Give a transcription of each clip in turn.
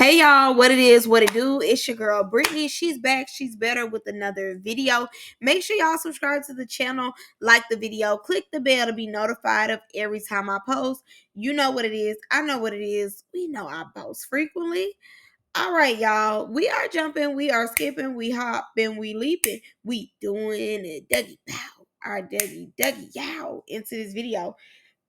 Hey y'all, what it is, what it do? It's your girl Brittany. She's back. She's better with another video. Make sure y'all subscribe to the channel, like the video, click the bell to be notified of every time I post. You know what it is. I know what it is. We know I post frequently. All right, y'all. We are jumping, we are skipping, we hopping, we leaping, we doing it. Dougie pow. Our Dougie yow into this video.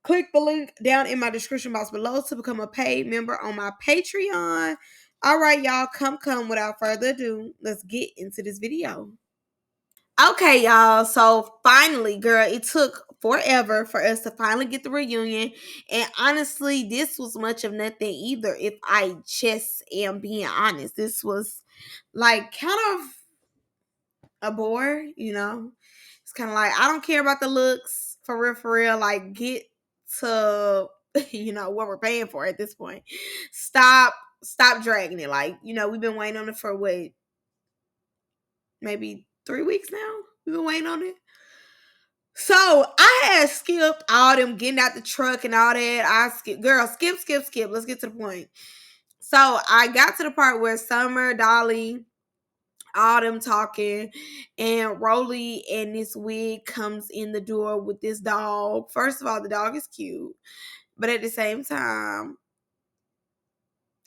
Click the link down in my description box below to become a paid member on my Patreon. All right, y'all, come without further ado. Let's get into this video. Okay, y'all. So finally, girl, it took forever for us to finally get the reunion. And honestly, this was much of nothing either. If I just am being honest, this was like kind of a bore, It's kind of like, I don't care about the looks for real, for real. Like, get to, what we're paying for at this point. Stop dragging it. Like, we've been waiting on it for what, maybe 3 weeks now? We've been waiting on it. So I had skipped all them getting out the truck and all that. Girl, skip. Let's get to the point. So I got to the part where Summer, Dolly, all them talking, and Rolley and this wig comes in the door with this dog. First of all, the dog is cute, but at the same time,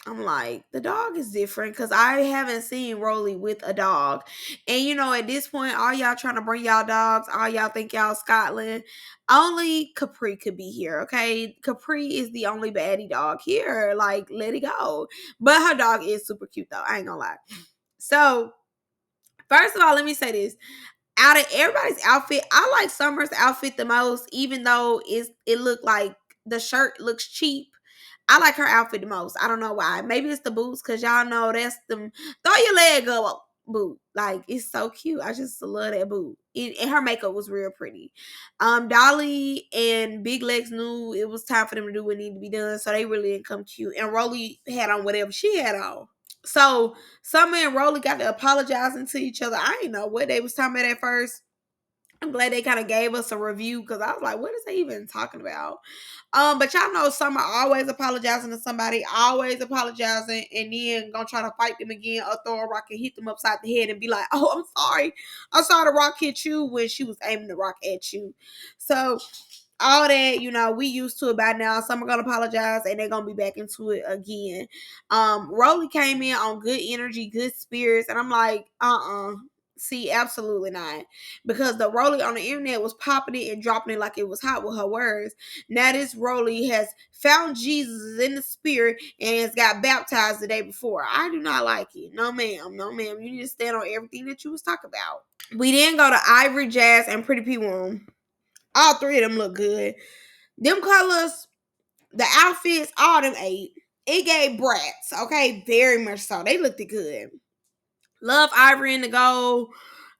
I'm like, the dog is different because I haven't seen Rolley with a dog. And at this point, all y'all trying to bring y'all dogs, all y'all think y'all Scotland. Only Capri could be here, okay? Capri is the only baddie dog here. Like, let it go. But her dog is super cute though. I ain't gonna lie. So first of all, let me say this. Out of everybody's outfit, I like Summer's outfit the most, even though it looked like the shirt looks cheap. I like her outfit the most. I don't know why. Maybe it's the boots, because y'all know that's them throw your leg up boot. Like, it's so cute. I just love that boot. And her makeup was real pretty. Dolly and Big Legs knew it was time for them to do what needed to be done, so they really didn't come cute. And Rolley had on whatever she had on. So Summer and Rolley got to apologizing to each other. I didn't know what they was talking about at first. I'm glad they kind of gave us a review, because I was like, what is they even talking about? But y'all know Summer always apologizing to somebody, always apologizing, and then gonna try to fight them again or throw a rock and hit them upside the head and be like, oh, I'm sorry. I saw the rock hit you, when she was aiming the rock at you. So all that, we used to it by now. Some are gonna apologize and they're gonna be back into it again. Rolley came in on good energy, good spirits, and I'm like, see, absolutely not. Because the Rolley on the internet was popping it and dropping it like it was hot with her words. Now this Rolley has found Jesus in the spirit and has got baptized the day before. I do not like it. No ma'am, no ma'am. You need to stand on everything that you was talking about. We then go to Ivory, Jazz, and Pretty P Room. All three of them look good. Them colors, the outfits, all them ate. It gave brats, okay? Very much so. They looked good. Love Ivory in the gold.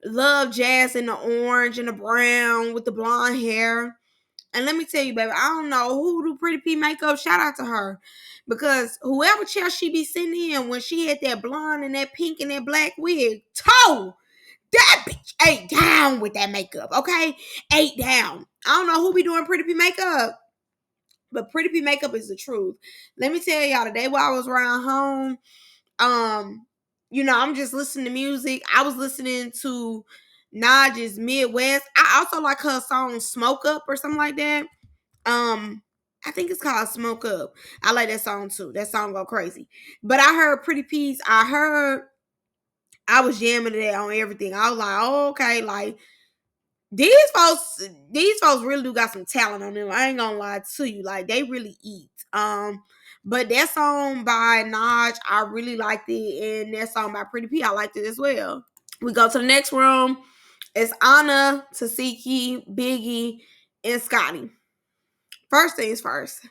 Love Jazz in the orange and the brown with the blonde hair. And let me tell you, baby, I don't know who do Pretty P makeup. Shout out to her. Because whoever chair she be sitting in when she had that blonde and that pink and that black wig, that bitch ate down with that makeup, okay? Ate down. I don't know who be doing Pretty P makeup, but Pretty P makeup is the truth. Let me tell y'all, the day while I was around home, I'm just listening to music. I was listening to Baddies Midwest. I also like her song Smoke Up or something like that. I think it's called Smoke Up. I like that song too. That song go crazy. But I heard Pretty P's. I was jamming to that on everything. I was like, oh, okay, like these folks really do got some talent on them. I ain't gonna lie to you. Like, they really eat. But that song by Naj, I really liked it. And that song by Pretty P, I liked it as well. We go to the next room. It's Anna, Tasiki, Biggie, and Scotty. First things first.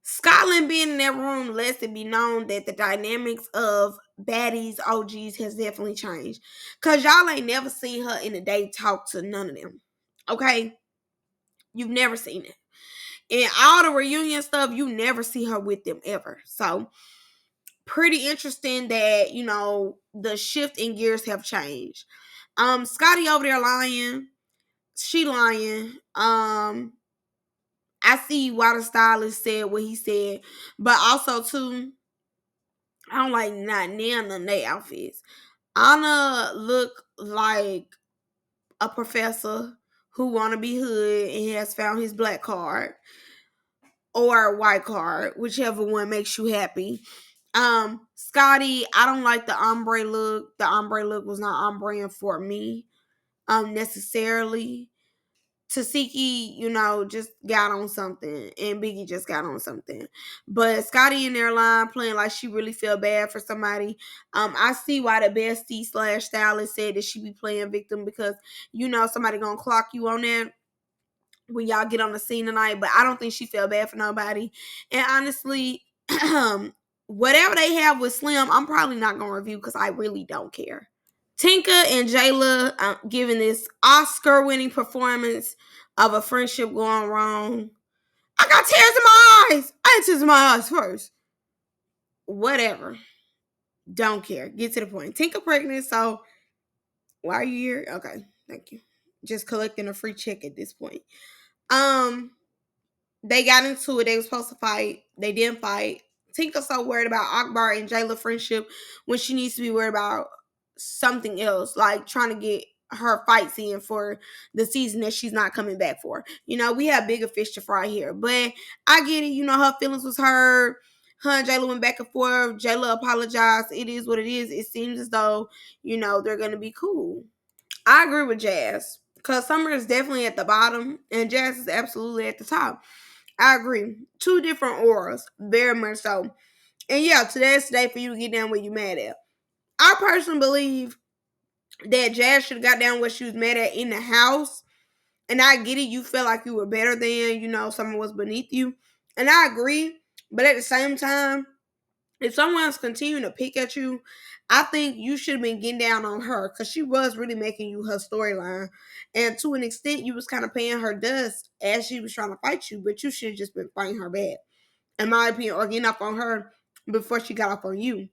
Scotland being in that room lets it be known that the dynamics of Baddies OGs has definitely changed. Cause y'all ain't never seen her in a day talk to none of them. Okay? You've never seen it. In all the reunion stuff, you never see her with them ever. So pretty interesting that, the shift in gears have changed. Scotty over there lying. She lying. I see why the stylist said what he said, but also too, I don't like not none of their outfits. Anna look like a professor who wanna be hood and has found his black card or white card, whichever one makes you happy. Scotty, I don't like the ombre look. The ombre look was not ombre for me, necessarily. Tasiki, just got on something, and Biggie just got on something. But Scotty in their line playing like she really feel bad for somebody. I see why the bestie slash stylist said that she be playing victim because somebody gonna clock you on that when y'all get on the scene tonight. But I don't think she feel bad for nobody. And honestly, whatever they have with Slim, I'm probably not gonna review because I really don't care. Tinka and Jayla giving this Oscar-winning performance of a friendship going wrong. I got tears in my eyes. I had tears in my eyes first. Whatever. Don't care. Get to the point. Tinka pregnant, so why are you here? Okay, thank you. Just collecting a free check at this point. They got into it. They were supposed to fight. They didn't fight. Tinka's so worried about Akbar and Jayla friendship when she needs to be worried about something else, like trying to get her fights in for the season that she's not coming back for. We have bigger fish to fry here. But I get it. Her feelings was hurt. Her and Jayla went back and forth. Jayla apologized. It is what it is. It seems as though, they're going to be cool. I agree with Jazz. Because Summer is definitely at the bottom and Jazz is absolutely at the top. I agree. Two different auras. Very much so. And yeah, today's the day for you to get down where you mad at. I personally believe that Jazz should have got down what she was mad at in the house. And I get it. You felt like you were better than, someone was beneath you. And I agree. But at the same time, if someone's continuing to pick at you, I think you should have been getting down on her because she was really making you her storyline. And to an extent, you was kind of paying her dust as she was trying to fight you, but you should have just been fighting her back, in my opinion, or getting up on her before she got up on you.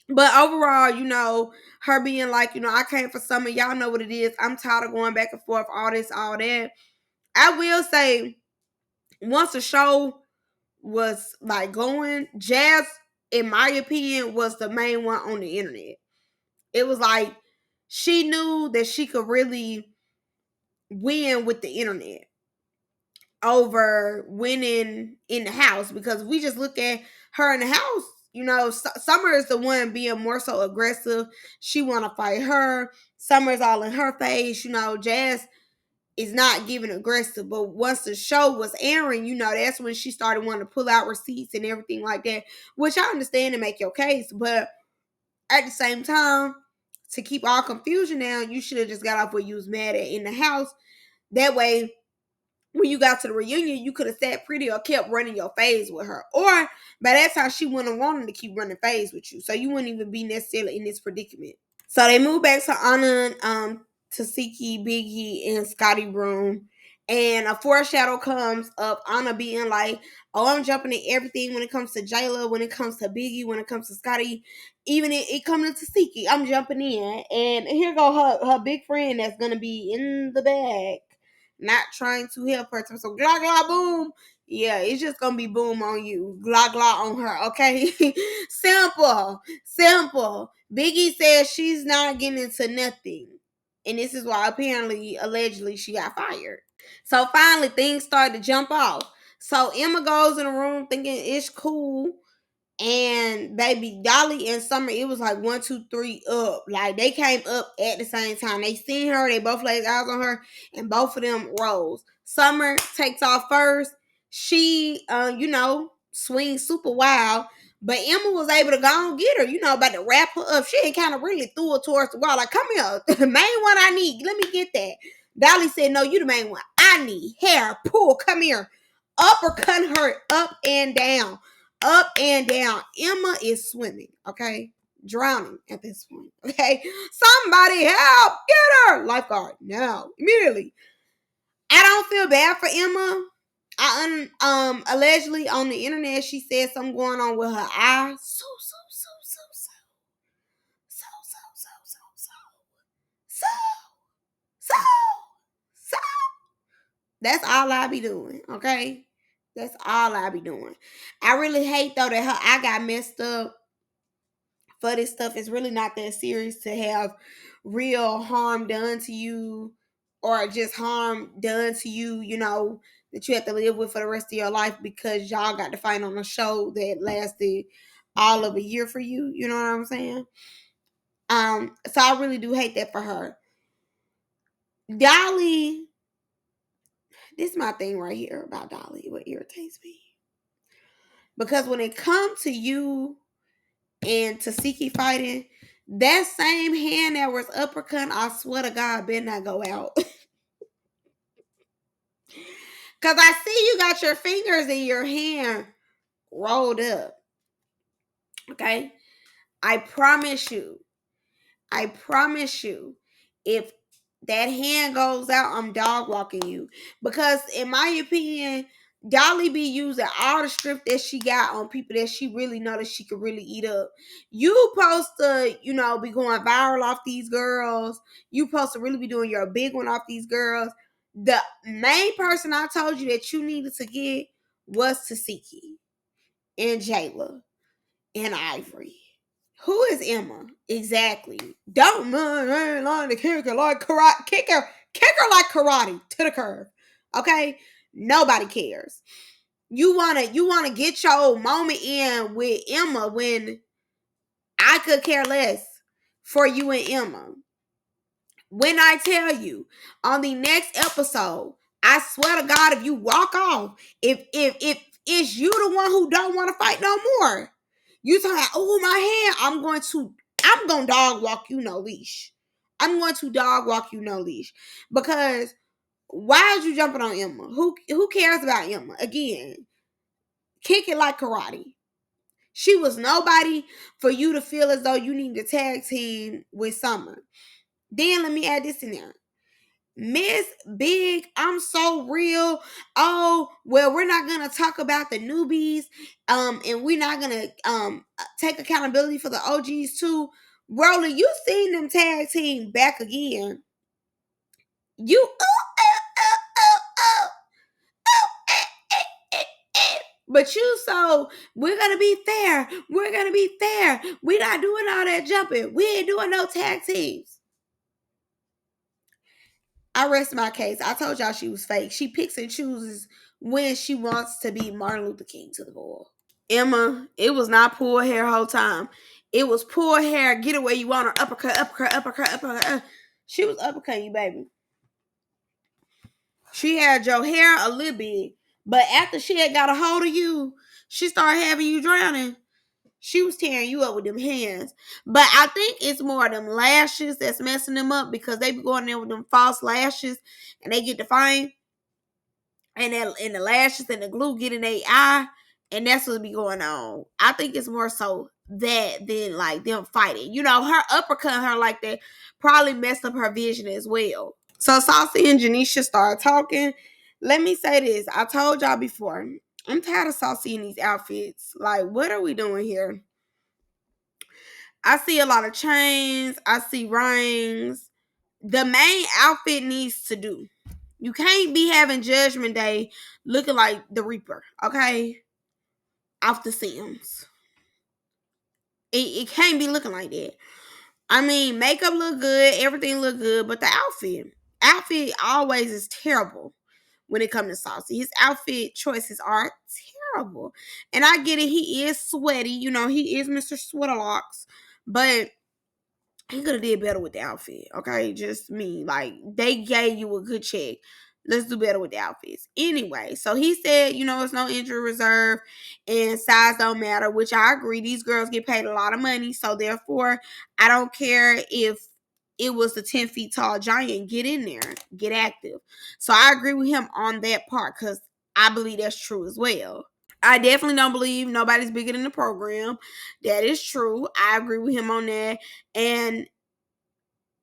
But overall, her being like, I came for summer. Y'all know what it is. I'm tired of going back and forth, all this, all that. I will say, once the show was like going, Jazz, in my opinion, was the main one on the internet. It was like she knew that she could really win with the internet over winning in the house, because we just look at her in the house. Summer is the one being more so aggressive. She want to fight her. Summer's all in her face. Jazz is not giving aggressive. But once the show was airing, that's when she started wanting to pull out receipts and everything like that, which I understand to make your case. But at the same time, to keep all confusion down, you should have just got off what you was mad at in the house. That way, when you got to the reunion, you could have sat pretty or kept running your phase with her. Or by that time, she wouldn't have wanted to keep running phase with you. So you wouldn't even be necessarily in this predicament. So they moved back to Anna, Tasiki, Biggie, and Scotty room. And a foreshadow comes of Anna being like, oh, I'm jumping in everything when it comes to Jayla, when it comes to Biggie, when it comes to Scotty, even it coming to Tasiki, I'm jumping in. And here go her big friend that's going to be in the back, not trying to help her. So, glah, glah, boom. Yeah, it's just going to be boom on you. Glah, glah on her, okay? Simple. Biggie says she's not getting into nothing. And this is why apparently, allegedly, she got fired. So finally, things started to jump off. So Emma goes in the room thinking it's cool. And baby, Dolly and Summer, it was like 1, 2, 3 up. Like they came up at the same time. They seen her, they both laid eyes on her, and both of them rose. Summer takes off first. She swings super wild. But Emma was able to go and get her, about to wrap her up. She ain't kind of really threw her towards the wall. Like, come here. The main one I need. Let me get that. Dolly said, no, you the main one I need. Hair, pull, come here. Uppercut her up and down. Up and down. Emma is swimming, okay? Drowning at this point, okay? Somebody help! Get her! Lifeguard, now, immediately. I don't feel bad for Emma. Allegedly on the internet, she said something going on with her eye. So. That's all I be doing, okay? That's all I be doing. I really hate though that I got messed up for this stuff. It's really not that serious to have real harm done to you, or just harm done to you, that you have to live with for the rest of your life because y'all got to fight on a show that lasted all of a year for you. You know what I'm saying? So I really do hate that for her. Dolly, this is my thing right here about Dolly. What irritates me. Because when it comes to you and Tasiki fighting, that same hand that was uppercut, I swear to God, better not go out. Because I see you got your fingers in your hand rolled up. Okay? I promise you, if that hand goes out, I'm dog walking you. Because in my opinion, Dolly be using all the strength that she got on people that she really know that she could really eat up. You supposed to, be going viral off these girls. You supposed to really be doing your big one off these girls. The main person I told you that you needed to get was Tasiki and Jayla and Ivory. Who is Emma? Exactly. Don't learn to kick her like karate. Kick her like karate to the curve. Okay? Nobody cares. You wanna get your moment in with Emma when I could care less for you and Emma. When I tell you on the next episode, I swear to God, if you walk off, if it's you the one who don't want to fight no more, you talking, oh my hand, I'm gonna dog walk you no leash. I'm going to dog walk you no leash. Because why is you jumping on Emma? Who cares about Emma? Again, kick it like karate. She was nobody for you to feel as though you need to tag team with Summer. Then let me add this in there. Miss Big, I'm so real. Oh, well, we're not gonna talk about the newbies, and we're not gonna take accountability for the OGs too. Rolley, you seen them tag team back again. You but you so we're gonna be fair. We're gonna be fair. We're not doing all that jumping. We ain't doing no tag teams. I rest my case. I told y'all she was fake. She picks and chooses when she wants to be Martin Luther King to the board. Emma, it was not pull hair whole time. It was pull hair, get away you want her, uppercut, uppercut, uppercut, uppercut. She was uppercutting you, baby. She had your hair a little bit, but after she had got a hold of you, she started having you drowning. She was tearing you up with them hands. But I think it's more them lashes that's messing them up because they be going there with them false lashes and they get defined. And the lashes and the glue get in their eye. And that's what be going on. I think it's more so that than like them fighting. Her uppercut her like that probably messed up her vision as well. So Saucy and Janisha started talking. Let me say this. I told y'all before. I'm tired of Saucy in these outfits. Like, what are we doing here? I see a lot of chains. I see rings. The main outfit needs to do. You can't be having Judgment Day looking like the Reaper, okay? Off the Sims. It can't be looking like that. I mean, makeup look good. Everything look good. But the outfit always is terrible when it comes to Saucy. His outfit choices are terrible. And I get it. He is sweaty. He is Mr. Sweaterlocks. But he could have did better with the outfit. Okay, just me. Like, they gave you a good check. Let's do better with the outfits. Anyway, so he said, it's no injury reserve and size don't matter, which I agree. These girls get paid a lot of money. So therefore, I don't care if it was the 10 feet tall giant. Get in there. Get active. So I agree with him on that part because I believe that's true as well. I definitely don't believe nobody's bigger than the program. That is true. I agree with him on that. And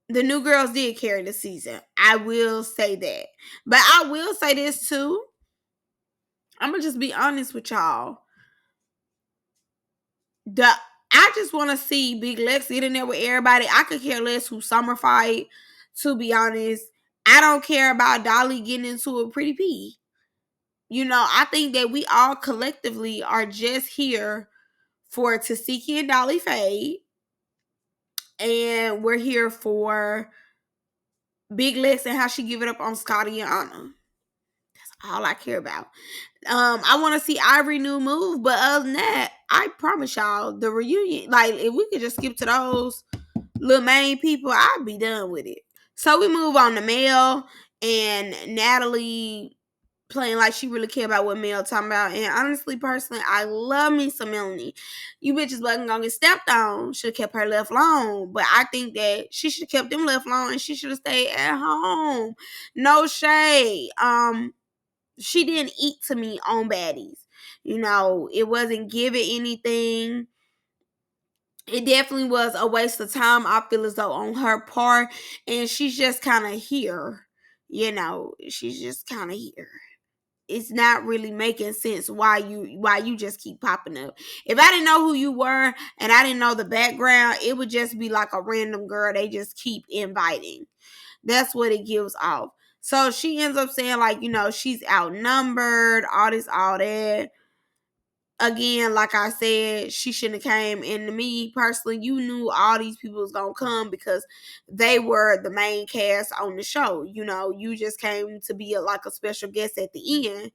the new girls did carry the season. I will say that. But I will say this too. I'm going to just be honest with y'all. I just want to see Big Lex get in there with everybody. I could care less who Summer fight, to be honest. I don't care about Dolly getting into a Pretty P. I think that we all collectively are just here for Tasiki and Dolly Fade. And we're here for Big Lex and how she give it up on Scotty and Anna. That's all I care about. I want to see Ivory new move, but other than that, I promise y'all the reunion. Like if we could just skip to those little main people, I'd be done with it. So we move on to Mel and Natalie playing like she really care about what Mel talking about. And honestly, personally, I love me some Melanie. You bitches wasn't gonna get stepped on. Should have kept her left alone. But I think that she should have kept them left alone and she should have stayed at home. No shade. She didn't eat to me on Baddies. It wasn't giving anything. It definitely was a waste of time, I feel as though, on her part. And she's just kind of here. She's just kind of here. It's not really making sense why you just keep popping up. If I didn't know who you were and I didn't know the background, it would just be like a random girl they just keep inviting. That's what it gives off. So she ends up saying like, she's outnumbered, all this, all that. Again, like I said, she shouldn't have came. And to me personally, you knew all these people was gonna come because they were the main cast on the show. You just came to be like a special guest at the end.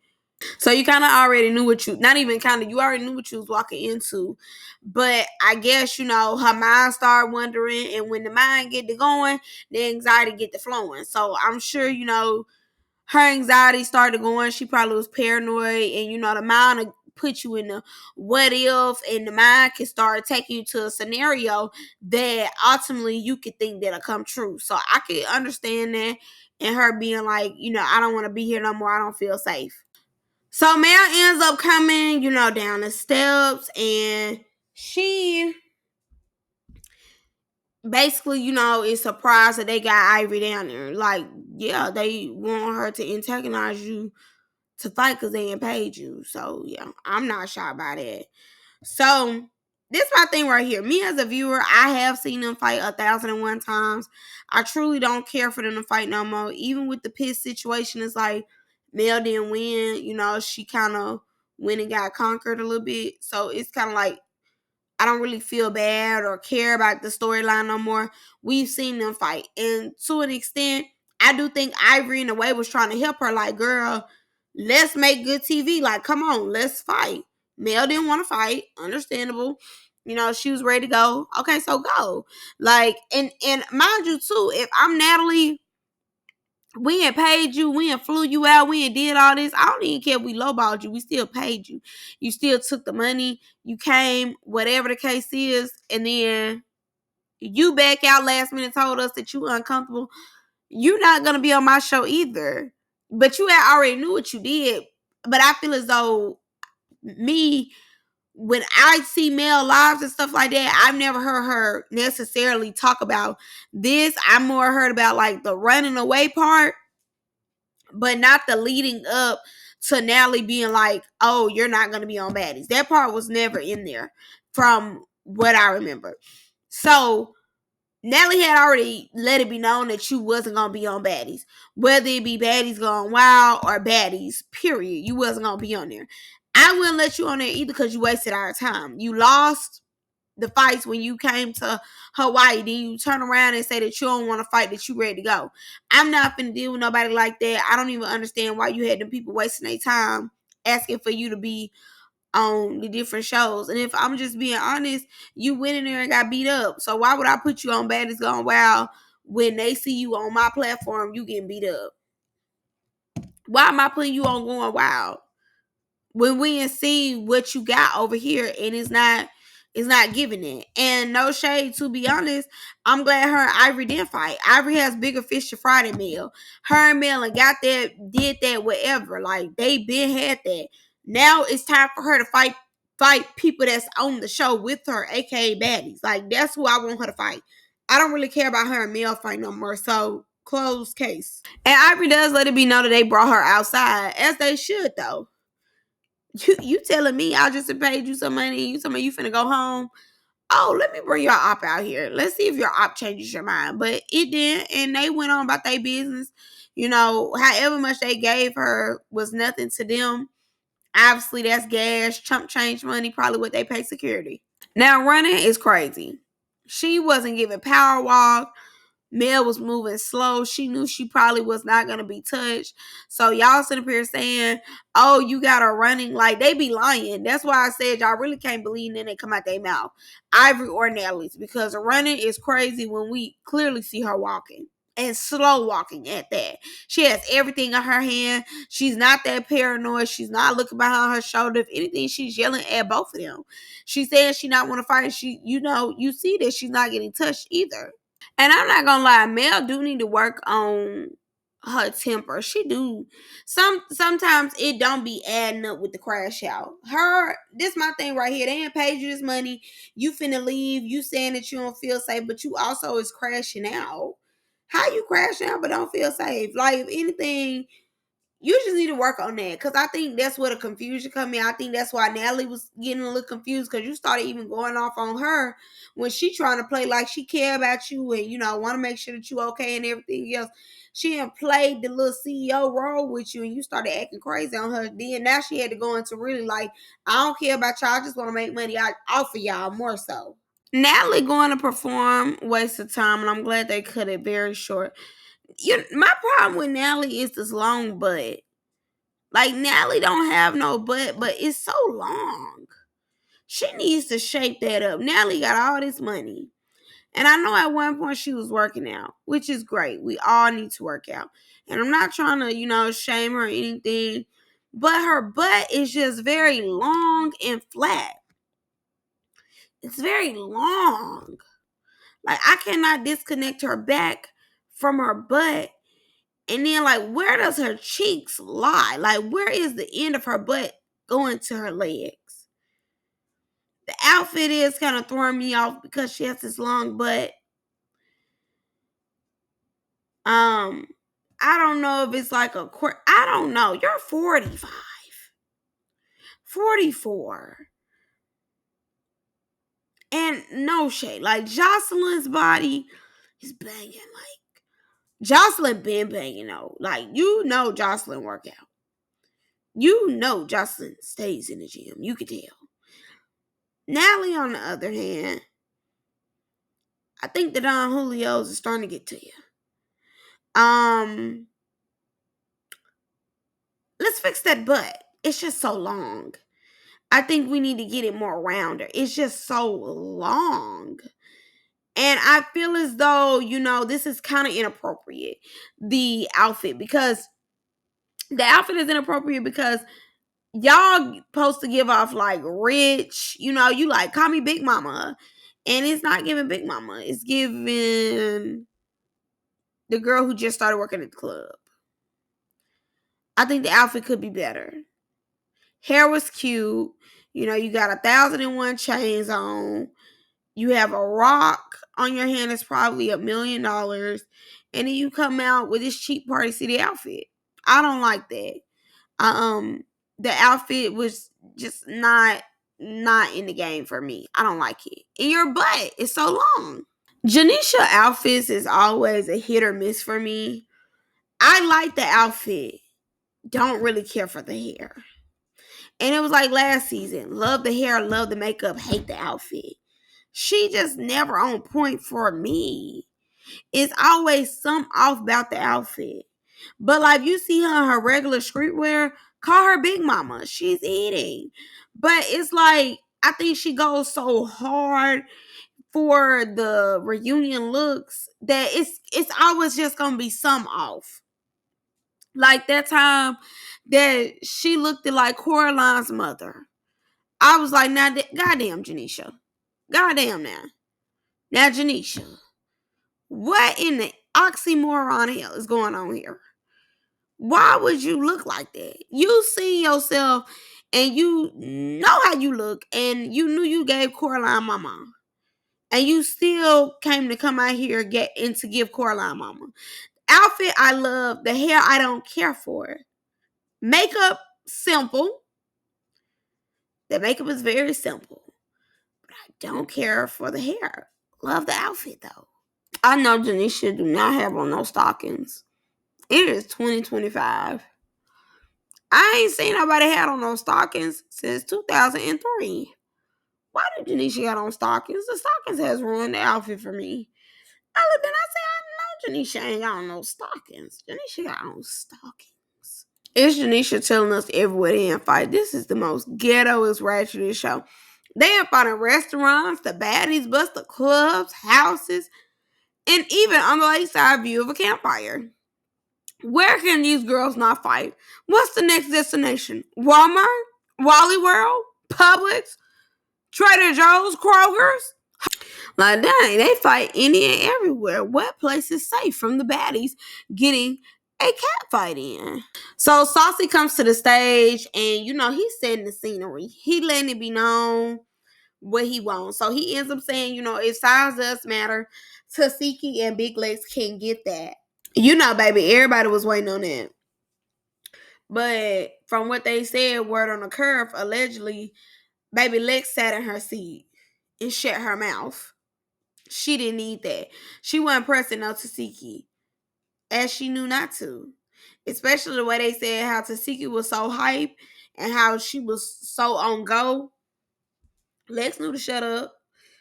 So you kind of already knew not even kind of, you already knew what you was walking into. But I guess, her mind started wondering. And when the mind get to going, the anxiety get to flowing. So I'm sure, her anxiety started going. She probably was paranoid. And, the mind will put you in the what if. And the mind can start taking you to a scenario that ultimately you could think that'll come true. So I could understand that. And her being like, I don't want to be here no more. I don't feel safe. So Mel ends up coming, down the steps, and she basically, is surprised that they got Ivory down there. Like, yeah, they want her to antagonize you to fight because they ain't paid you. So, yeah, I'm not shocked by that. So, this is my thing right here. Me as a viewer, I have seen them fight 1,001 times. I truly don't care for them to fight no more. Even with the piss situation, it's like Mel didn't win. She kind of went and got conquered a little bit. So it's kind of like I don't really feel bad or care about the storyline no more. We've seen them fight. And to an extent, I do think Ivory in a way was trying to help her. Like, girl, let's make good TV. Like, come on, let's fight. Mel didn't want to fight. Understandable. She was ready to go. Okay, so go. Like, and mind you too, if I'm Natalie, we ain't paid you, we ain't flew you out, we ain't did all this. I don't even care if we lowballed you. We still paid you. You still took the money. You came, whatever the case is, and then you back out last minute told us that you uncomfortable. You're not gonna be on my show either. But you had already knew what you did. But I feel as though me, when I see Mel lives and stuff like that, I've never heard her necessarily talk about this. I more heard about like the running away part, but not the leading up to Natalie being like, oh, you're not going to be on Baddies. That part was never in there from what I remember. So Natalie had already let it be known that you wasn't going to be on Baddies. Whether it be Baddies Gone Wild or Baddies, period. You wasn't going to be on there. I wouldn't let you on there either because you wasted our time. You lost the fights when you came to Hawaii. Then you turn around and say that you don't want to fight, that you ready to go. I'm not finna deal with nobody like that. I don't even understand why you had them people wasting their time asking for you to be on the different shows. And if I'm just being honest, you went in there and got beat up. So why would I put you on Baddies Gone Wild when they see you on my platform, you getting beat up? Why am I putting you on Going Wild when we ain't see what you got over here and it's not giving it? And no shade, to be honest, I'm glad her and Ivory didn't fight. Ivory has bigger fish to fry than Mel. Her and Mel and got that, did that, whatever. Like, they been had that. Now it's time for her to fight people that's on the show with her, aka Baddies. Like, that's who I want her to fight. I don't really care about her and Mel fight no more. So, closed case. And Ivory does let it be known that they brought her outside, as they should, though. You telling me I just paid you some money, you telling me you finna go home? oh, let me bring your op out here. Let's see if your op changes your mind. But it didn't, and they went on about their business. However much they gave her was nothing to them. Obviously, that's gas, chump change money, probably what they pay security. Now, running is crazy. She wasn't giving power walk. Mel was moving slow. She knew she probably was not going to be touched. So y'all sitting up here saying, oh, you got her running. Like, they be lying. That's why I said y'all really can't believe then they come out their mouth. Ivory or Natalie's. Because running is crazy when we clearly see her walking. And slow walking at that. She has everything in her hand. She's not that paranoid. She's not looking behind her shoulder. If anything, she's yelling at both of them. She says she not want to fight. You see that she's not getting touched either. And I'm not gonna lie, Mel do need to work on her temper. She do. Sometimes it don't be adding up with the crash out. This my thing right here. They ain't paid you this money. You finna leave. You saying that you don't feel safe, but you also is crashing out. How you crashing out but don't feel safe? Like, if anything, you just need to work on that, because I think that's where the confusion come in. I think that's why Natalie was getting a little confused, because you started even going off on her when she trying to play like she care about you and want to make sure that you okay and everything else. She had played the little CEO role with you, and you started acting crazy on her. Then now she had to go into really like, I don't care about y'all, I just want to make money off of y'all more so. Natalie going to perform, waste of time, and I'm glad they cut it very short. My problem with Natalie is this long butt. Like, Natalie don't have no butt, but it's so long. She needs to shape that up. Natalie got all this money. And I know at one point she was working out, which is great. We all need to work out. And I'm not trying to, shame her or anything. But her butt is just very long and flat. It's very long. Like, I cannot disconnect her back from her butt. And then, like, where does her cheeks lie? Like, where is the end of her butt going to her legs? The outfit is kind of throwing me off because she has this long butt. I don't know if it's like I don't know. You're 45. 44. And no shade. Like, Jocelyn's body is banging. Like, Jocelyn been banging though. Like, Jocelyn work out. Jocelyn stays in the gym. You can tell. Natalie, on the other hand, I think the Don Julio's is starting to get to you. Let's fix that butt. It's just so long. I think we need to get it more rounder. It's just so long. And I feel as though, this is kind of inappropriate. The outfit, because the outfit is inappropriate because y'all supposed to give off like rich, you like, call me Big Mama. And it's not giving Big Mama. It's giving the girl who just started working at the club. I think the outfit could be better. Hair was cute. You got 1,001 chains on. You have a rock on your hand that's probably $1 million. And then you come out with this cheap Party City outfit. I don't like that. The outfit was just not in the game for me. I don't like it. And your butt is so long. Jenshia outfits is always a hit or miss for me. I like the outfit. Don't really care for the hair. And it was like last season. Love the hair, love the makeup, hate the outfit. She just never on point for me. It's always some off about the outfit. But like, you see her in her regular streetwear, call her Big Mama. She's eating. But it's like, I think she goes so hard for the reunion looks that it's always just gonna be some off. Like that time that she looked like Coraline's mother. I was like, now, goddamn, Jenshia. Goddamn now. Now, Jenshia. What in the oxymoron hell is going on here? Why would you look like that? You see yourself and you know how you look, and you knew you gave Coraline mama. And you still came to come out here to give Coraline mama. Outfit, I love. The hair, I don't care for. Makeup, simple. The makeup is very simple. But I don't care for the hair. Love the outfit though. I know Janisha do not have on no stockings. It is 2025. I ain't seen nobody had on no stockings since 2003. Why did Janisha got on stockings? The stockings has ruined the outfit for me. I looked and I said, I know Janisha ain't got on no stockings. Janisha got on stockings. It's Janisha telling us everywhere they in fight. This is the most ghettoest ratchetest show. They have fought in restaurants, the baddies, bust the clubs, houses, and even on the lakeside view of a campfire. Where can these girls not fight? What's the next destination? Walmart? Wally World? Publix? Trader Joe's? Kroger's? Like, dang, they fight any and everywhere. What place is safe from the baddies getting a cat fight in? So Saucy comes to the stage and, he's setting the scenery. He letting it be known what he wants. So he ends up saying, if size does matter, Tasiki and Big Legs can get that. Baby, everybody was waiting on that. But from what they said, word on the curve, allegedly, Baby Lex sat in her seat and shut her mouth. She didn't need that. She wasn't pressing no Tasiki, as she knew not to. Especially the way they said how Tasiki was so hype and how she was so on go. Lex knew to shut up.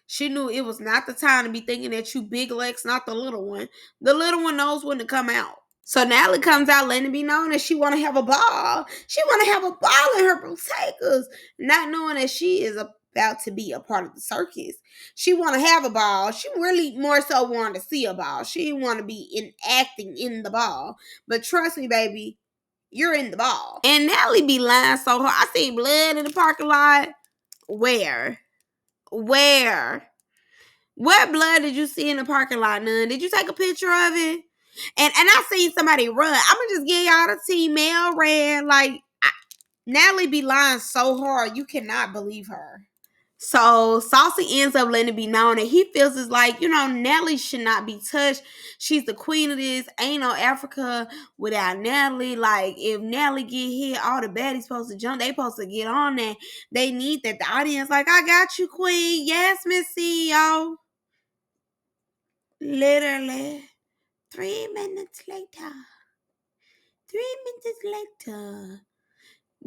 She knew it was not the time to be thinking that you big Lex, not the little one. The little one knows when to come out. So Natalie comes out letting it be known that she want to have a ball. She want to have a ball in her Brutakers, not knowing that she is about to be a part of the circus. She want to have a ball. She really more so wanted to see a ball. She didn't want to be acting in the ball. But trust me, baby, you're in the ball. And Natalie be lying so hard. I see blood in the parking lot. Where? What blood did you see in the parking lot, none? Did you take a picture of it? And I seen somebody run. I'ma just give y'all the team. Mel ran. Natalie be lying so hard, you cannot believe her. So Saucy ends up letting it be known that he feels it's like, Natalie should not be touched. She's the queen of this. Ain't no Africa without Natalie. Like, if Natalie get hit, all the baddies supposed to jump. They supposed to get on that. They need that. The audience like, I got you, queen. Yes, Miss CEO. Literally. 3 minutes later.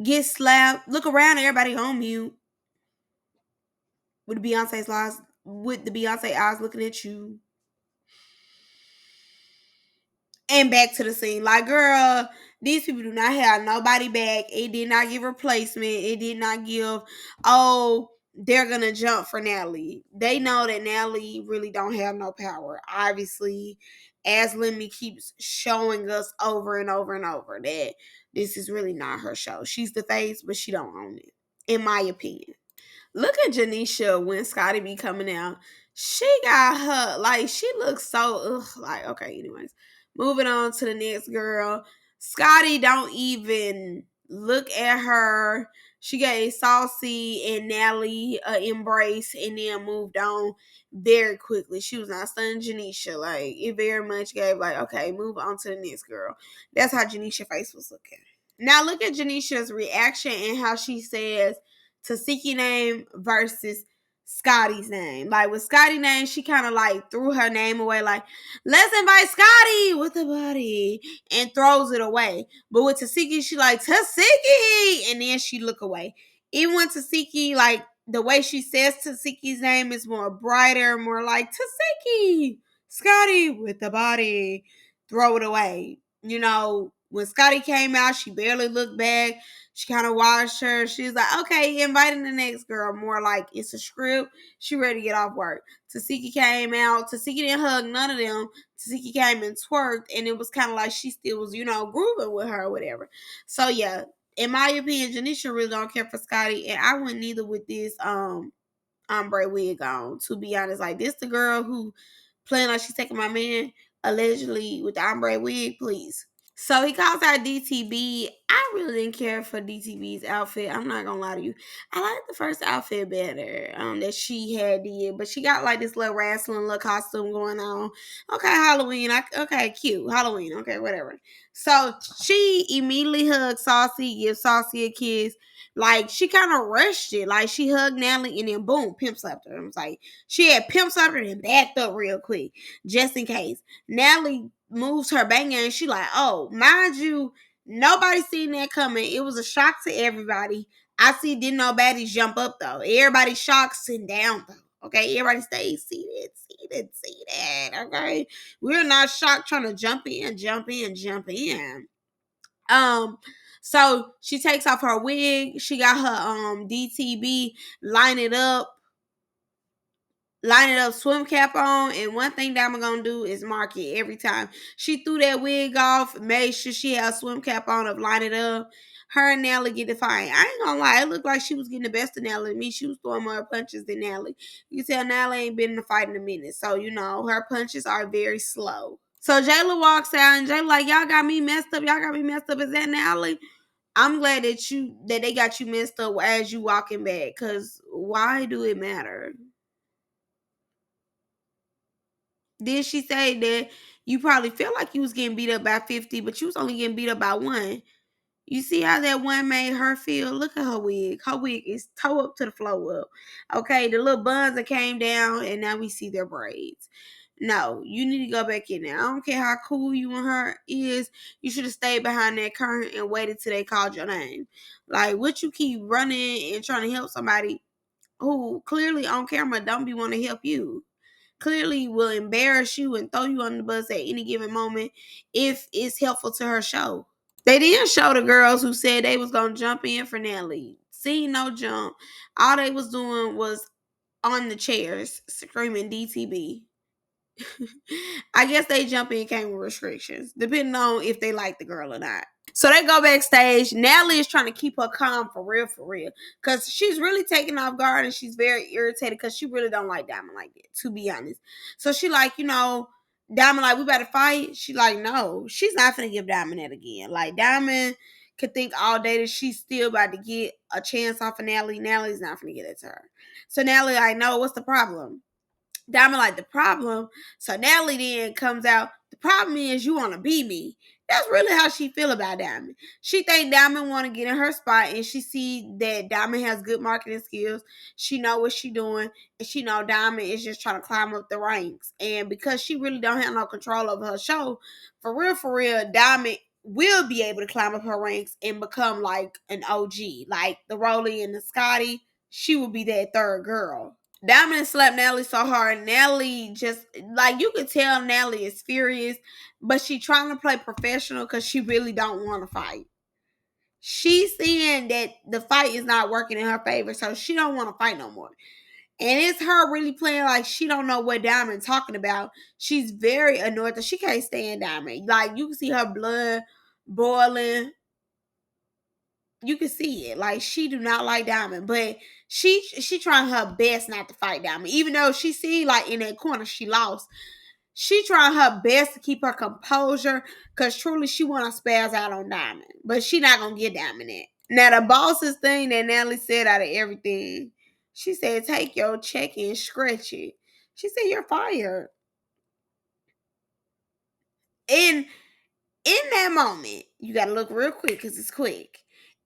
Get slapped. Look around, everybody on mute. With the Beyonce eyes looking at you. And back to the scene. Like, girl, these people do not have nobody back. It did not give replacement. It did not give, they're going to jump for Natalie. They know that Natalie really don't have no power. Obviously, as Lemmy keeps showing us over and over and over that this is really not her show. She's the face, but she don't own it, in my opinion. Look at Janisha when Scotty be coming out. She got her, like, she looks so, okay, anyways. Moving on to the next girl. Scotty don't even look at her. She gave Saucy and Natalie an embrace and then moved on very quickly. She was not stunned Janisha. Like, it very much gave, okay, move on to the next girl. That's how Janisha's face was looking. Now look at Janisha's reaction and how she says Tasiki name versus Scotty's name. Like, with Scotty's name, she kind of threw her name away, like, let's invite Scotty with the body, and throws it away. But with Tasiki, she like, Tasiki, and then she look away. Even when Tasiki, the way she says Tasiki's name is more brighter, more like, Tasiki, Scotty with the body, throw it away. When Scotty came out, she barely looked back. She kind of watched her. She's like, okay, inviting the next girl. More like it's a script. She ready to get off work. Tasiki came out. Tasiki didn't hug none of them. Tasiki came and twerked. And it was kind of like she still was, grooving with her or whatever. So, yeah, in my opinion, Janisha really don't care for Scotty. And I wouldn't either with this ombre wig on. To be honest, like, this the girl who playing like she's taking my man allegedly with the ombre wig, please. So he calls out DTB. I really didn't care for DTB's outfit. I'm not gonna lie to you. I liked the first outfit better that she had did, but she got like this little wrestling little costume going on. Okay, Halloween. Okay, cute. Halloween. Okay, whatever. So she immediately hugged Saucy, gives Saucy a kiss. Like she kind of rushed it. Like she hugged Natalie and then boom, pimp slapped her. I was like, she had pimp slapped her and backed up real quick, just in case. Natalie moves her banger and she like, oh, mind you, nobody seen that coming. It was a shock to everybody. I see didn't know baddies jump up though. Everybody shocked sitting down though. Okay, everybody stay seated. Okay, we're not shocked trying to jump in. Um, so she takes off her wig. She got her DTB line it up swim cap on, and one thing that I'm gonna do is mark it every time. She threw that wig off, made sure she had a swim cap on of line it up. Her and Natalie get the fight. I ain't gonna lie, it looked like she was getting the best of Natalie. Me, she was throwing more punches than Natalie. You can tell Natalie ain't been in a fight in a minute, so you know her punches are very slow. So Jayla walks out and Jayla like, y'all got me messed up. Y'all got me messed up. Is that Natalie? I'm glad that they got you messed up as you walking back. Cause why do it matter? Did she say that you probably feel like you was getting beat up by 50, but you was only getting beat up by one? You see how that one made her feel? Look at her wig. Her wig is toe up to the floor up. Okay, the little buns that came down, and now we see their braids. No, you need to go back in there. I don't care how cool you and her is. You should have stayed behind that curtain and waited till they called your name. Like, what you keep running and trying to help somebody who clearly on camera don't be want to help you, clearly will embarrass you and throw you on the bus at any given moment if it's helpful to her show. They didn't show the girls who said they was gonna jump in for Natalie. See, no jump. All they was doing was on the chairs screaming DTB. I guess they jump in came with restrictions, depending on if they like the girl or not. So they go backstage. Natalie is trying to keep her calm for real. Because she's really taken off guard and she's very irritated because she really don't like Diamond like that, to be honest. So she like, Diamond like, we better fight. She like, no, she's not finna give Diamond that again. Like, Diamond could think all day that she's still about to get a chance off of Natalie. Natalie's not finna get it to her. So Natalie like, no, what's the problem? Diamond like, the problem. So Natalie then comes out, the problem is you want to be me. That's really how she feel about Diamond. She think Diamond want to get in her spot, and she see that Diamond has good marketing skills. She know what she doing, and she know Diamond is just trying to climb up the ranks. And because she really don't have no control over her show, for real, Diamond will be able to climb up her ranks and become like an OG, like the Rolley and the Scotty. She will be that third girl. Diamond slapped Natalie so hard. Natalie just, like, you could tell Natalie is furious, but she trying to play professional because she really don't want to fight. She's seeing that the fight is not working in her favor, so she don't want to fight no more. And it's her really playing like she don't know what Diamond talking about. She's very annoyed that she can't stand Diamond. Like, you can see her blood boiling. You can see it. Like, she do not like Diamond, but she trying her best not to fight Diamond. Even though she see like in that corner she lost, she trying her best to keep her composure because truly she want to spaz out on Diamond, but she not gonna get Diamond that. Now the boss's thing that Natalie said out of everything, she said, take your check and scratch it. She said, you're fired. And in that moment, you gotta look real quick because it's quick.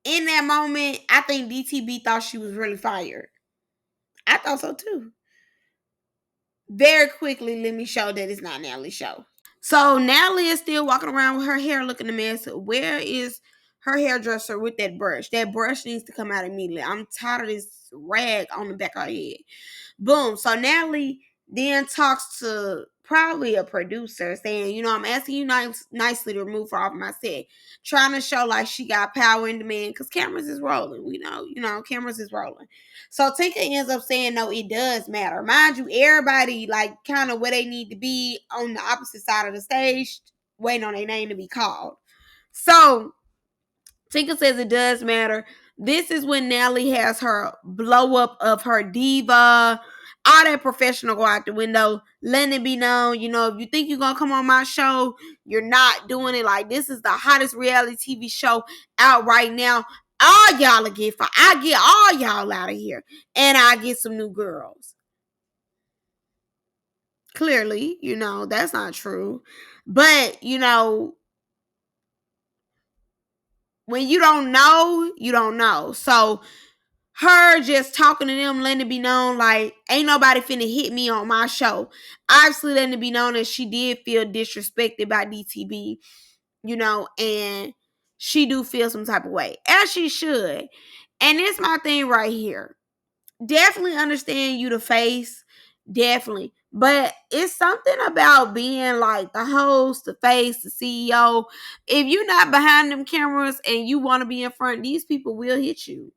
In that moment, I think DTB thought she was really fired. I thought so too. Very quickly, let me show that it's not Natalie's show. So Natalie is still walking around with her hair looking a mess. Where is her hairdresser with that brush? That brush needs to come out immediately. I'm tired of this rag on the back of her head. Boom. So Natalie then talks to probably a producer saying, I'm asking you nicely to remove her off my set. Trying to show like she got power in demand because cameras is rolling. We know, cameras is rolling. So Tinker ends up saying, no, it does matter. Mind you, everybody like kind of where they need to be on the opposite side of the stage, waiting on their name to be called. So Tinker says it does matter. This is when Natalie has her blow up of her diva. all that professional go out the window. Letting it be known, if you think you're gonna come on my show, you're not doing it. Like, this is the hottest reality TV show out right now. All y'all will get fired. I get all y'all out of here, and I get some new girls. Clearly, that's not true. But, when you don't know, you don't know. So her just talking to them, letting it be known, like, ain't nobody finna hit me on my show. Obviously, letting it be known that she did feel disrespected by DTB, and she do feel some type of way, as she should. And it's my thing right here. Definitely understand you the face, definitely. But it's something about being like the host, the face, the CEO. If you're not behind them cameras and you want to be in front, these people will hit you.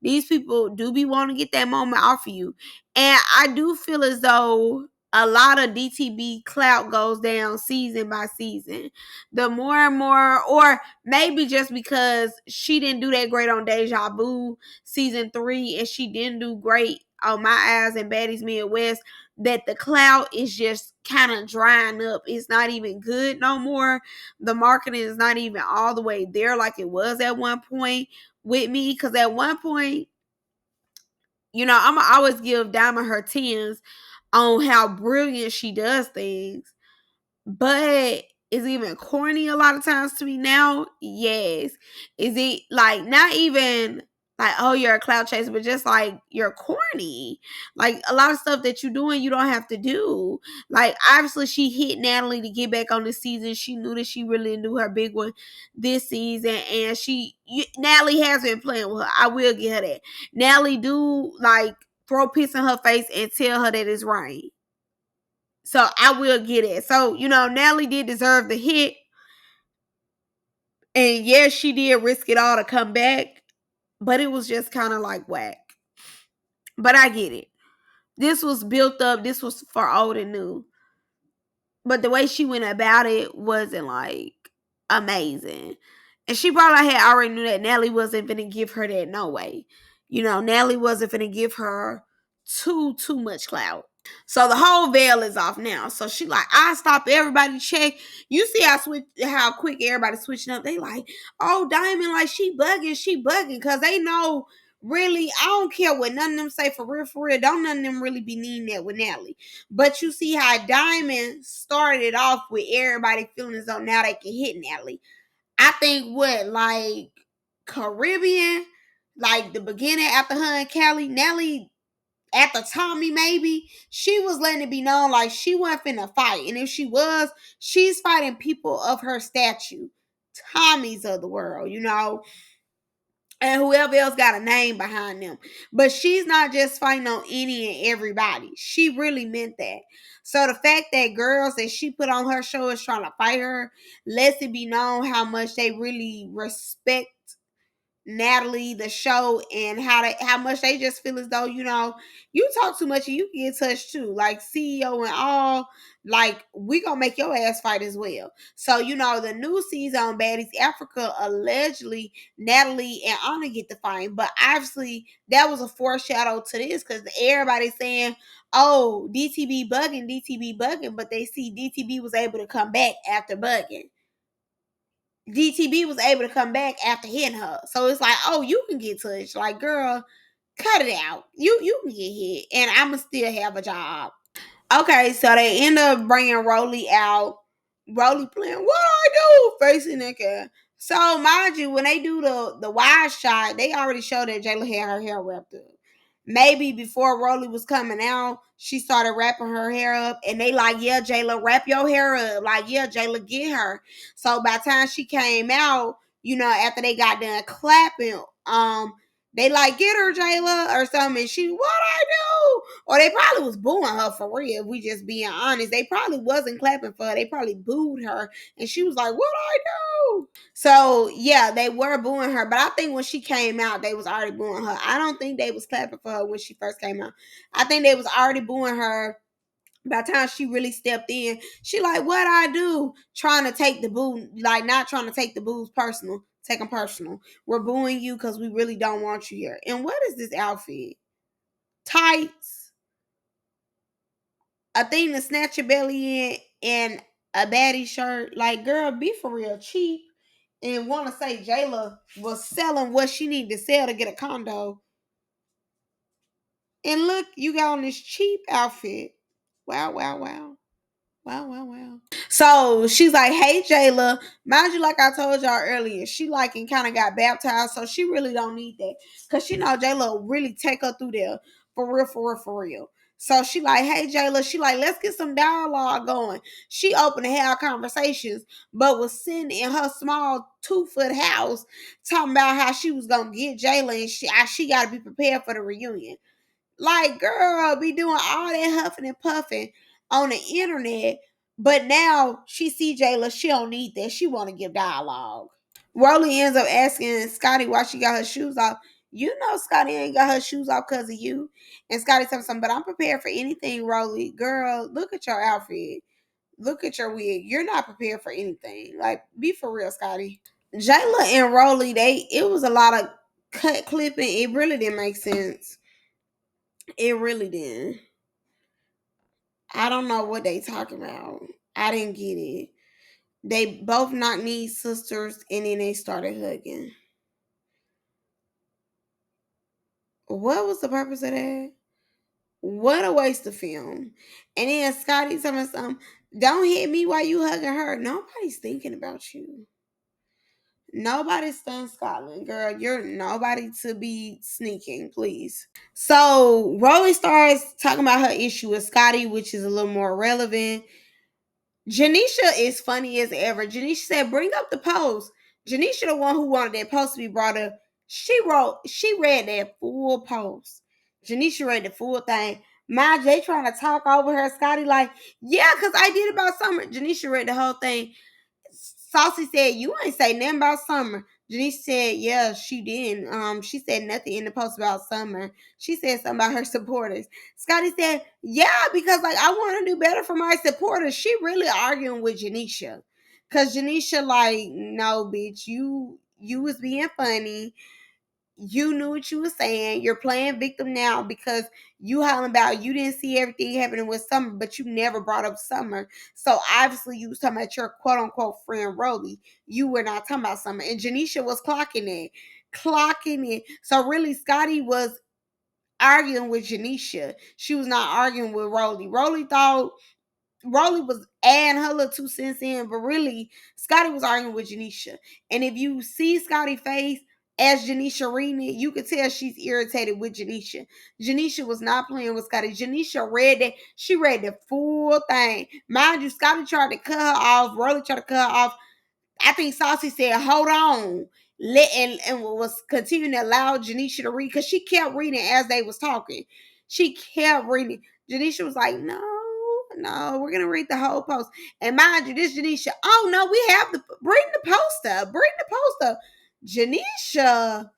These people do be wanting to get that moment off of you. And I do feel as though a lot of DTB clout goes down season by season. The more and more, or maybe just because she didn't do that great on Deja Vu season 3 and she didn't do great on My Eyes and Baddies Midwest, that the clout is just kind of drying up. It's not even good no more. The marketing is not even all the way there like it was at one point with me, because at one point, I'm gonna always give Diamond her tens on how brilliant she does things, but is it even corny a lot of times to me now? Yes. Is it like not even like, oh, you're a cloud chaser, but just like you're corny. Like a lot of stuff that you're doing, you don't have to do. Like obviously she hit Natalie to get back on the season. She knew that she really knew her big one this season, and Natalie has been playing with her. I will give her that. Natalie do like throw piss in her face and tell her that it's right. So I will get it. So, Natalie did deserve the hit. And yes, she did risk it all to come back. But it was just kind of like whack. But I get it. This was built up. This was for old and new. But the way she went about it wasn't like amazing. And she probably had already knew that Natalie wasn't going to give her that no way. Natalie wasn't going to give her too much clout. So the whole veil is off now. So she like, I stop everybody check. You see how quick everybody switching up. They like, oh, Diamond, like she bugging. Because they know really, I don't care what none of them say for real. Don't none of them really be needing that with Natalie. But you see how Diamond started off with everybody feeling as though now they can hit Natalie. I think like Caribbean, like the beginning after her and Callie, Natalie after Tommy, maybe she was letting it be known like she wasn't finna fight, and if she was, she's fighting people of her statue, Tommies of the world, and whoever else got a name behind them. But she's not just fighting on any and everybody. She really meant that. So the fact that girls that she put on her show is trying to fight her lets it be known how much they really respect Natalie, the show, and how much they just feel as though, you talk too much and you can get touched too. Like CEO and all, like we gonna make your ass fight as well. So, the new season on Baddies Africa, allegedly Natalie and Anna get the fight. But obviously that was a foreshadow to this because everybody's saying, oh, DTB bugging, but they see DTB was able to come back after bugging. DTB was able to come back after hitting her. So it's like, oh, you can get touched. Like, girl, cut it out. You can get hit. And I'ma still have a job. Okay, so they end up bringing Rolley out. Rolley playing, what I do? Facing that guy. So, mind you, when they do the wide shot, they already showed that Jayla had her hair wrapped up. Maybe before Rolley was coming out, she started wrapping her hair up, and they like, yeah, Jayla, wrap your hair up. Like, yeah, Jayla, get her. So by the time she came out, after they got done clapping, they like, get her, Jayla, or something. And she, what I do? Or they probably was booing her for real. If we just being honest, they probably wasn't clapping for her. They probably booed her, and she was like, what I do? So yeah, they were booing her, but I think when she came out, they was already booing her. I don't think they was clapping for her when she first came out. I think they was already booing her. By the time she really stepped in, she like, what I do? Trying to take the boo, like not trying to take the boos personal, take them personal. We're booing you because we really don't want you here. And what is this outfit? Tights, a thing to snatch your belly in and a baddie shirt. Like, girl, be for real cheap. And want to say Jayla was selling what she needed to sell to get a condo. And look, you got on this cheap outfit. Wow, wow, wow. Wow, wow, wow. So she's like, hey Jayla. Mind you, like I told y'all earlier, she like and kind of got baptized, so she really don't need that. Cause she know Jayla will really take her through there. For real, for real, for real. So she like, hey Jayla, she like, let's get some dialogue going. She opened to have conversations, but was sitting in her small 2-foot house talking about how she was gonna get Jayla and she gotta be prepared for the reunion. Like, girl, be doing all that huffing and puffing on the internet, but now she see Jayla, she don't need that. She want to give dialogue. Rolley ends up asking Scotty why she got her shoes off. You know Scotty ain't got her shoes off because of you. And Scotty tells something, but I'm prepared for anything, Rolley. Girl, look at your outfit. Look at your wig. You're not prepared for anything. Like, be for real, Scotty. Jayla and Rolley, it was a lot of cut clipping. It really didn't make sense. It really did. I don't know what they talking about. I didn't get it. They both knocked knees sisters and then they started hugging. What was the purpose of that? What a waste of film. And then Scotty telling me something, don't hit me while you hugging her. Nobody's thinking about you. Nobody's stunned Scotland, girl. You're nobody to be sneaking, please. So Rolly starts talking about her issue with Scotty, which is a little more relevant. Janisha is funny as ever. Janisha said, bring up the post. Janisha, the one who wanted that post to be brought up, she read that full post. Janisha read the full thing. My J trying to talk over her, Scotty, like, yeah, because I did about summer. Janisha read the whole thing. Saucy said, you ain't say nothing about summer. Janice said, yeah, she didn't. She said nothing in the post about summer. She said something about her supporters. Scotty said, yeah, because like I want to do better for my supporters. She really arguing with Janisha. Cause Janisha, like, no, bitch, you was being funny. You knew what you were saying. You're playing victim now because you hollering about you didn't see everything happening with Summer, but you never brought up Summer. So obviously you was talking about your quote unquote friend Roly. You were not talking about Summer. And Janisha was clocking it. Clocking it. So really Scotty was arguing with Janisha. She was not arguing with Roly. Roly was adding her little 2 cents in, but really, Scotty was arguing with Janisha. And if you see Scotty's face as Janisha reading it, you could tell she's irritated with Janisha. Janisha was not playing with Scotty. Janisha read that. She read the full thing. Mind you, Scotty tried to cut her off. Roly tried to cut her off. I think Saucy said, hold on. And was continuing to allow Janisha to read because she kept reading as they was talking. She kept reading. Janisha was like, no, we're gonna read the whole post. And mind you, this Janisha, oh no, we have to bring the post up. Bring the post up. Janisha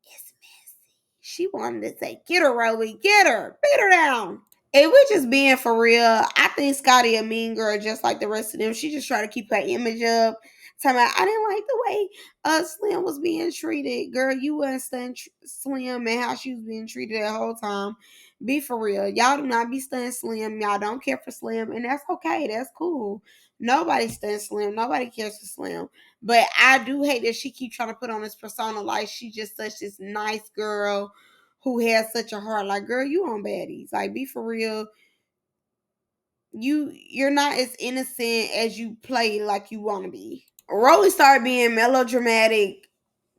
is messy. She wanted to say, get her, Roly, get her, beat her down. If we're just being for real, I think Scotty a mean girl just like the rest of them. She just try to keep her image up. Talking about, I didn't like the way Slim was being treated. Girl, you wasn't stunned Slim and how she was being treated the whole time. Be for real. Y'all do not be stunned Slim. Y'all don't care for Slim. And that's okay. That's cool. Nobody stunned Slim. Nobody cares for Slim. But I do hate that she keep trying to put on this persona like she just such this nice girl who has such a heart. Like, girl, you on baddies. Like, be for real. You're not as innocent as you play like you want to be. Rolly started being melodramatic,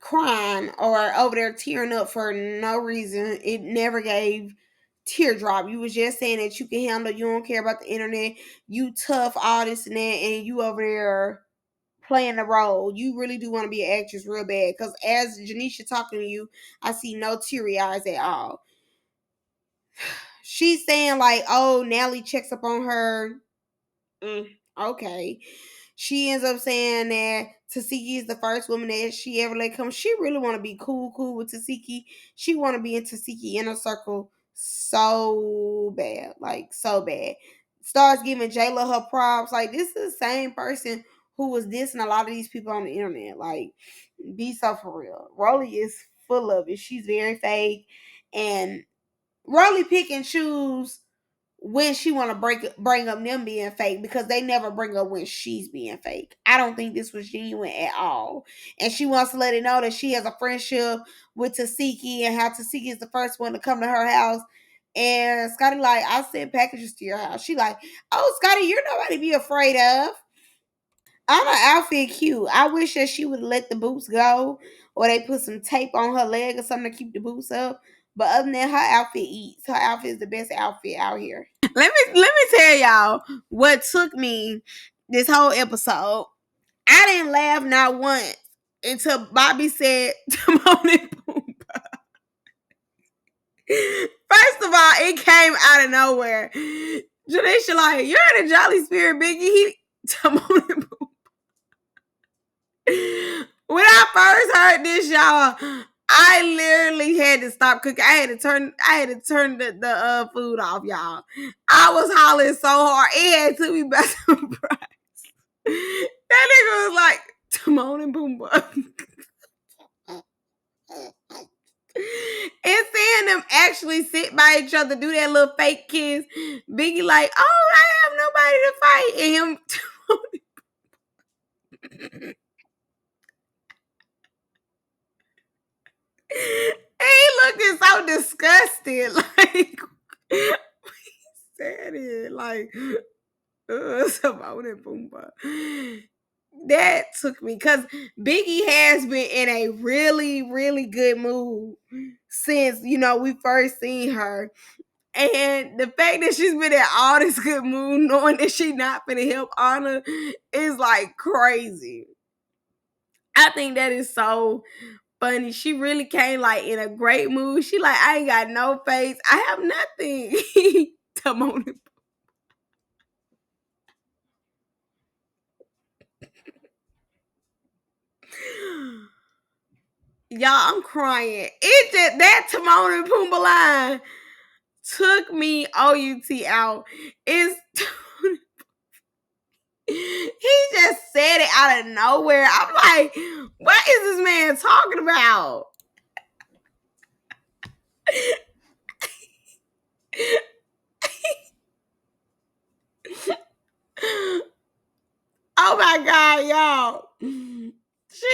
crying or over there tearing up for no reason. It never gave teardrop. You was just saying that you can handle. You don't care about the internet. You tough, all this and that, and you over there playing the role. You really do want to be an actress real bad. Because as Janisha talking to you, I see no teary eyes at all. She's saying like, oh, Natalie checks up on her. Okay. She ends up saying that Tasiki is the first woman that she ever let come. She really want to be cool with Tasiki. She want to be in Tasiki inner circle so bad, like so bad. Starts giving Jayla her props. Like, this is the same person who was dissing a lot of these people on the internet. Like, be so for real. Rolly is full of it. She's very fake, and Rolly pick and choose when she want to bring up them being fake, because they never bring up when she's being fake. I don't think this was genuine at all. And she wants to let it know that she has a friendship with Tasiki, and how Tasiki is the first one to come to her house. And Scotty like, I'll send packages to your house. She like, oh, Scotty, you're nobody to be afraid of. On her outfit cute. I wish that she would let the boots go, or they put some tape on her leg or something to keep the boots up. But other than that, her outfit eats. Her outfit is the best outfit out here. Let me tell y'all what took me this whole episode. I didn't laugh not once until Bobby said Timon and Pumbaa. First of all, it came out of nowhere. Janisha like, you're in a jolly spirit, Biggie. Timon and Pumbaa. When I first heard this, y'all, I literally had to stop cooking. I had to turn the food off, y'all. I was hollering so hard. It had to be by surprise. That nigga was like, Timon and Pumbaa. And seeing them actually sit by each other, do that little fake kiss, Biggie like, oh, I have nobody to fight. And him, he looking so disgusted. Like, he said it. Like, Timon and Pumbaa. That took me, because Biggie has been in a really, really good mood since, we first seen her. And the fact that she's been in all this good mood, knowing that she not gonna help Anna, is like crazy. I think that is so funny. She really came like in a great mood. She like, I ain't got no face. I have nothing. Timon and y'all, I'm crying. It just, that Timon and Pumbaa line took me OUT out. Is he just said it out of nowhere. I'm like, what is this man talking about? Oh my God, y'all. She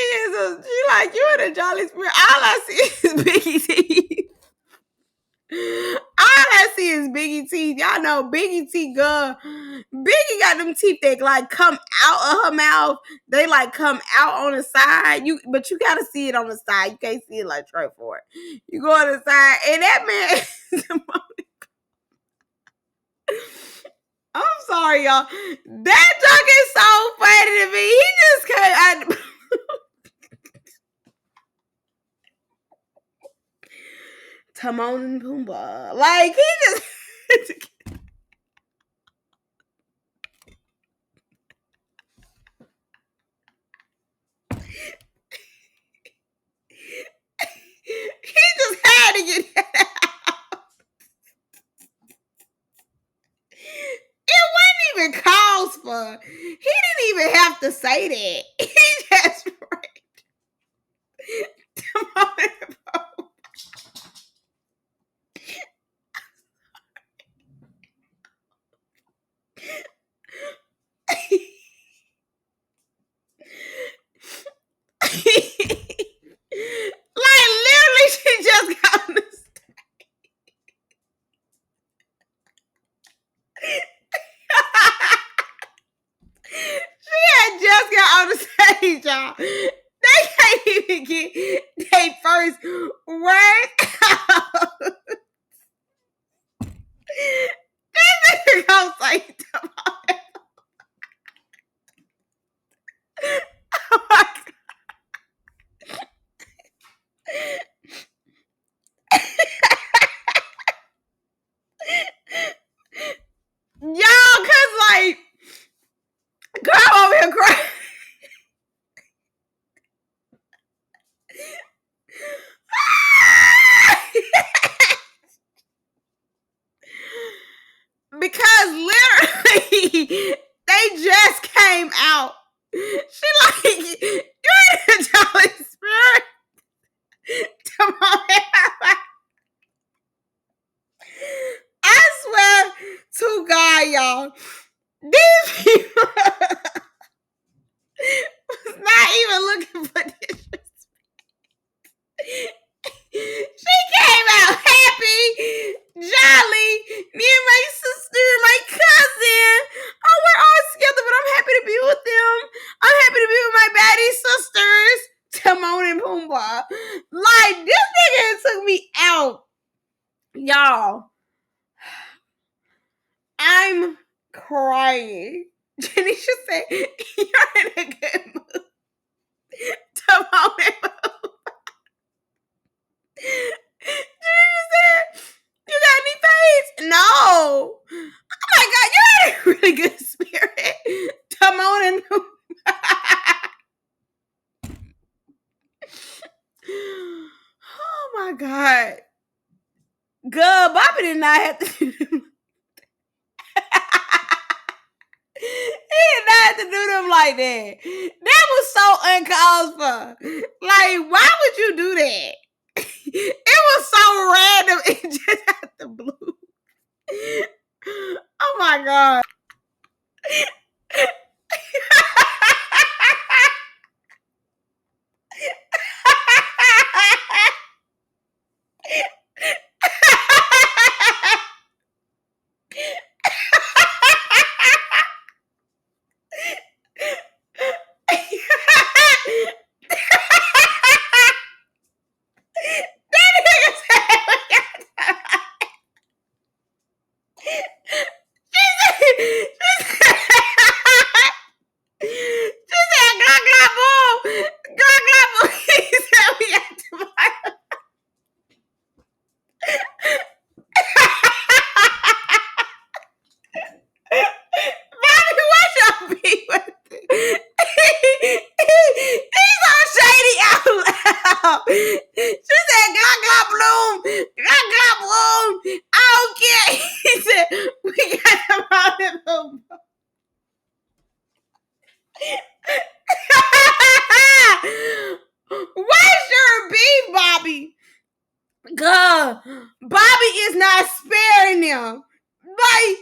like, you in a jolly spirit. All I see is Biggie teeth. All I see is Biggie teeth. Y'all know Biggie teeth good. Biggie got them teeth that like come out of her mouth. They like come out on the side. But you gotta see it on the side. You can't see it like straight forward. You go on the side, and that man. I'm sorry, y'all. That joke is so funny to me. He just can't. Timon and Pumbaa. Like, he just. He just had to get that out. It wasn't even called for. He didn't even have to say that. He just raped Timon and Pumbaa. Like, literally, she just got on the stage. She had just got on the stage, y'all. They can't even get their first word out. This nigga gonna say Timon. Oh my God. Y'all, cause like, girl over here crying. Because literally, they just came out. She like, you're in a jolly spirit. Timon. I swear, to God, y'all. These people was not even looking for this. She came out happy, jolly. Me and my sister, my cousin. Oh, we're all together, but I'm happy to be with them. I'm happy to be with my baddie sisters, Timon and Pumbaa. Like, this nigga took me out. Y'all, I'm crying. Jenny should say, you're in a good mood. Timon and Pumbaa. Jenny said, you got any face? No. Oh my God, you're in a really good spirit. Timon and Pumbaa. Oh my God. Good. Bobby did not have to do them. He did not have to do them like that. That was so uncalled for. Like, why would you do that? It was so random. It just out the blue. Oh my God. She said, "Glock glock bloom, glock glock bloom." I don't care. He said, "We got them all in bloom." Where's your beef, Bobby? God, Bobby is not sparing them. Like,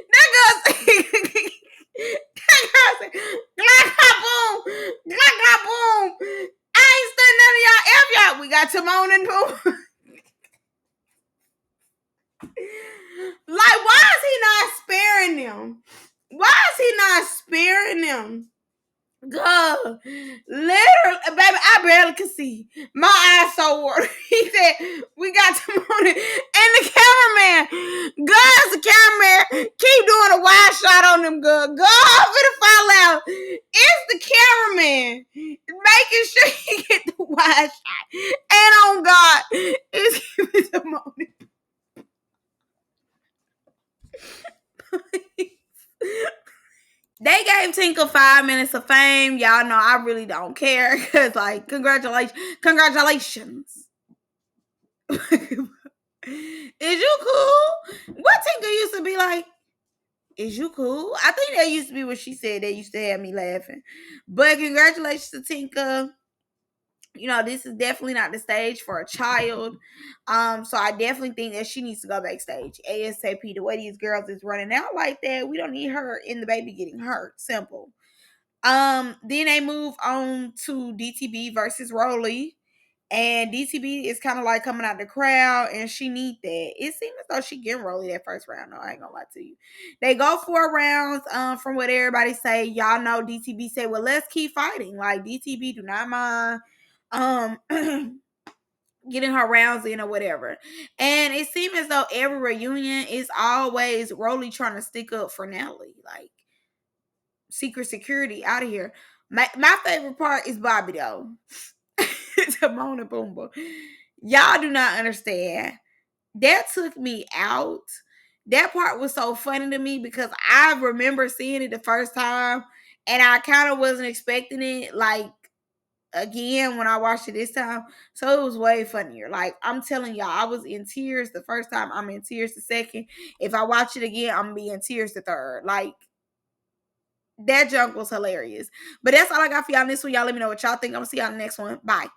that girl said, "Glock glock boom, glock glock boom." I ain't studying none of y'all F y'all. We got Timon and Pumbaa. Like, why is he not sparing them? Why is he not sparing them? God, literally, baby, I barely could see. My eyes so watery. He said, "We got Timon and the cameraman." God's the cameraman. Keep doing a wide shot on them, God. God, I'm finna fall out. It's the cameraman making sure he get the wide shot. And on God, it's giving Timon. They gave Tinker 5 minutes of fame. Y'all know I really don't care. Cause like, congratulations. Is you cool? What Tinker used to be like? Is you cool? I think that used to be what she said. That used to have me laughing. But congratulations to Tinker. You know, this is definitely not the stage for a child. So I definitely think that she needs to go backstage ASAP. The way these girls is running out like that, we don't need her in the baby getting hurt. Simple. Then they move on to DTB versus Rolley. And DTB is kind of like coming out the crowd, and she need that. It seems as though she getting Rolley that first round. No, I ain't gonna lie to you. They go 4 rounds. From what everybody say, y'all know DTB said, "Well, let's keep fighting." Like, DTB do not mind getting her rounds in or whatever. And it seems as though every reunion is always Rolley trying to stick up for Natalie. Like, secret security out of here. My favorite part is Bobby though. Timon and Pumbaa. Y'all do not understand. That took me out. That part was so funny to me because I remember seeing it the first time and I kind of wasn't expecting it like again when I watched it this time. So it was way funnier. Like, I'm telling y'all, I was in tears the first time. I'm in tears the second. If I watch it again, I'm gonna be in tears the third. Like, that junk was hilarious. But that's all I got for y'all in this one. Y'all let me know what y'all think. I'm gonna see y'all in the next one. Bye.